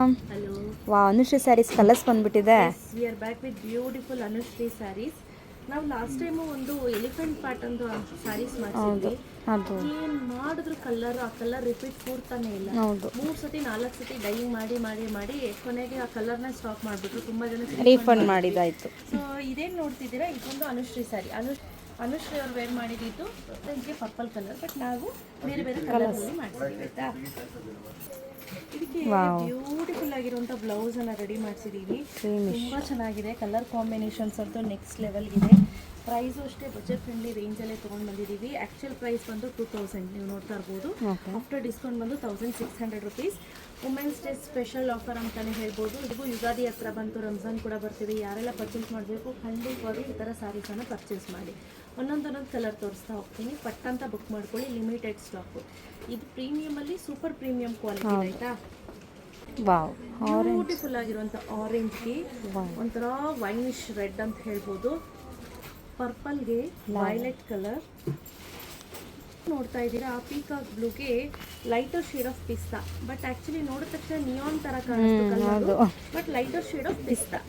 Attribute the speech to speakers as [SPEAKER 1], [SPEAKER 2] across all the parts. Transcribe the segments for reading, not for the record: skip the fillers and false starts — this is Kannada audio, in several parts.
[SPEAKER 1] Hello.
[SPEAKER 2] ವಾ ಅನುಶ್ರೀ ಸ್ಯಾರೀಸ್ ಕಲರ್ಸ್ ಬಂದ್ಬಿಟ್ಟಿದೆ.
[SPEAKER 1] Yes, we are back with beautiful Anushri sarees. ನಾವು ಲಾಸ್ಟ್ ಟೈಮು ಒಂದು ಎಲಿಫೆಂಟ್ ಪ್ಯಾಟ್ ಒಂದು ಸ್ಯಾರೀಸ್ ಮಾಡಿಸಿದ್ವಿ.
[SPEAKER 2] ಹೌದು
[SPEAKER 1] ಏನು ಮಾಡಿದ್ರು ಆ ಕಲರ್ ರಿಪೀಟ್ ಕೂರ್ತಾನೆ ಇಲ್ಲ.
[SPEAKER 2] ಹೌದು
[SPEAKER 1] 3 ಸತಿ 4 ಸತಿ ಡೈಯಿಂಗ್ ಮಾಡಿ ಕೊನೆಗೆ ಆ ಕಲರ್ನ ಸ್ಟಾಪ್ ಮಾಡಿಬಿಟ್ರು. ತುಂಬ ಜನ
[SPEAKER 2] ರೀಫಂಡ್ ಮಾಡಿದಾಯ್ತು.
[SPEAKER 1] ಸೊ ಇದೇನು ನೋಡ್ತಿದ್ದೀರಾ, ಇದೊಂದು ಅನುಶ್ರೀ ಸ್ಯಾರಿ. ಅನುಶ್ರೀ ಅವ್ರು ವೇರ್ ಮಾಡಿದ್ದು ಇದಕ್ಕೆ ಪರ್ಪಲ್ ಕಲರ್, ಬಟ್ ನಾವು ಬೇರೆ ಬೇರೆ ಕಲರ್ಸಲ್ಲಿ ಮಾಡಿಸಿದ್ದೀವಿ ಆಯಿತಾ. ಇದಕ್ಕೆ ಬ್ಯೂಟಿಫುಲ್ ಆಗಿರುವಂಥ ಬ್ಲೌಸ್ ಅನ್ನ ರೆಡಿ ಮಾಡಿಸಿದೀವಿ. ತುಂಬಾ ಚೆನ್ನಾಗಿದೆ. ಕಲರ್ ಕಾಂಬಿನೇಷನ್ಸ್ ಅಂತೂ ನೆಕ್ಸ್ಟ್ ಲೆವೆಲ್ ಇದೆ. ಪ್ರೈಸು ಅಷ್ಟೇ ಬಜೆಟ್ ಫ್ರೆಂಡ್ಲಿ ರೇಂಜಲ್ಲೇ ತೊಗೊಂಡು ಬಂದಿದ್ದೀವಿ. ಆ್ಯಕ್ಚುಯಲ್ ಪ್ರೈಸ್ ಬಂದು 2000 ನೀವು ನೋಡ್ತಾ ಇರ್ಬೋದು. ಆಫ್ಟರ್ ಡಿಸ್ಕೌಂಟ್ ಬಂದು 1600 rupees. Women's day special offer ಅಂತಲೇ ಹೇಳ್ಬೋದು. ಇದು ಯುಗಾದಿ ಹತ್ರ ಬಂತು, ರಂಜಾನ್ ಕೂಡ ಬರ್ತೀವಿ. ಯಾರೆಲ್ಲ ಪರ್ಚೇಸ್ ಮಾಡಬೇಕು ಖಂಡಿತವಾಗಿ ಈ ಥರ ಸ್ಯಾರೀಸನ್ನು ಪರ್ಚೇಸ್ ಮಾಡಿ. ಒಂದೊಂದೊಂದೊಂದು ಕಲರ್ ತೋರಿಸ್ತಾ ಹೋಗ್ತೀನಿ. ಪಟ್ಟಂತ ಬುಕ್ ಮಾಡ್ಕೊಳ್ಳಿ, ಲಿಮಿಟೆಡ್ ಸ್ಟಾಕು. ಇದು ಪ್ರೀಮಿಯಮಲ್ಲಿ ಸೂಪರ್ ಪ್ರೀಮಿಯಂ ಕ್ವಾಲಿಟಿ ಆಯಿತಾ.
[SPEAKER 2] ವಾವ್,
[SPEAKER 1] ಬ್ಯೂಟಿಫುಲ್ ಆಗಿರುವಂಥ ಆರೆಂಜ್ಗೆ ಒಂಥರ ವೈನಿಶ್ ರೆಡ್ ಅಂತ ಹೇಳ್ಬೋದು. ಪರ್ಪಲ್ಗೆ ವೈಲೆಟ್ ಕಲರ್ ನೋಡ್ತಾ ಇದ್ದೀರಾ. ಆ ಪೀಕಾಕ್ ಬ್ಲೂಗೆ ಲೈಟರ್ ಶೇಡ್ ಆಫ್ ಪಿಸ್ತಾ, ಬಟ್ ಆ್ಯಕ್ಚುಲಿ ನೋಡಿದ ತಕ್ಷಣ ನಿಯಾನ್ ಥರ ಕಾಣಿಸ್ತು colour, but lighter shade of ಪಿಸ್ತಾ.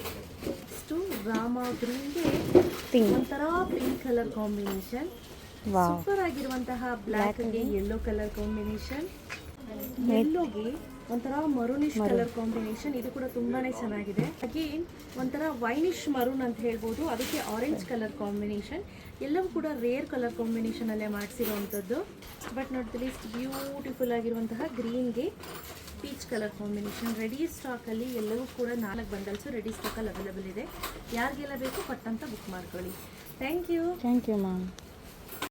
[SPEAKER 1] ನೆಕ್ಸ್ಟು ರಾಮ ಗ್ರೀನ್ಗೆ ಒಂಥರ ಪಿಂಕ್ ಕಲರ್ ಕಾಂಬಿನೇಷನ್. ಸೂಪರ್ ಆಗಿರುವಂತಹ ಬ್ಲ್ಯಾಕ್ಗೆ ಯೆಲ್ಲೋ ಕಲರ್ ಕಾಂಬಿನೇಷನ್. ಯೆಲ್ಲೋಗೆ ಒಂಥರ ಮರೂನಿಶ್ ಕಲರ್ ಕಾಂಬಿನೇಷನ್. ಇದು ಕೂಡ ತುಂಬಾನೇ ಚೆನ್ನಾಗಿದೆ. ಅಗೇನ್ ಒಂಥರ ವೈನಿಶ್ ಮರೂನ್ ಅಂತ ಹೇಳ್ಬೋದು. ಅದಕ್ಕೆ ಆರೆಂಜ್ ಕಲರ್ ಕಾಂಬಿನೇಷನ್. ಎಲ್ಲವೂ ಕೂಡ ರೇರ್ ಕಲರ್ ಕಾಂಬಿನೇಷನ್ ಅಲ್ಲೇ ಮಾಡಿಸಿರುವಂಥದ್ದು. ಬಟ್ ನೋಡ್ತೀವಿ ಬ್ಯೂಟಿಫುಲ್ ಆಗಿರುವಂತಹ ಗ್ರೀನ್ಗೆ ಪೀಚ್ ಕಲರ್ ಕಾಂಬಿನೇಷನ್. ರೆಡಿ ಸ್ಟಾಕಲ್ಲಿ ಎಲ್ಲವೂ ಕೂಡ 4 ಬಂಡಲ್ಸು ರೆಡಿ ಸ್ಟಾಕಲ್ಲಿ ಅವೈಲೇಬಲ್ ಇದೆ. ಯಾರಿಗೆಲ್ಲ ಬೇಕು ಪಟ್ಟಂತ ಬುಕ್ ಮಾಡ್ಕೊಳ್ಳಿ. Thank you
[SPEAKER 2] ma'am.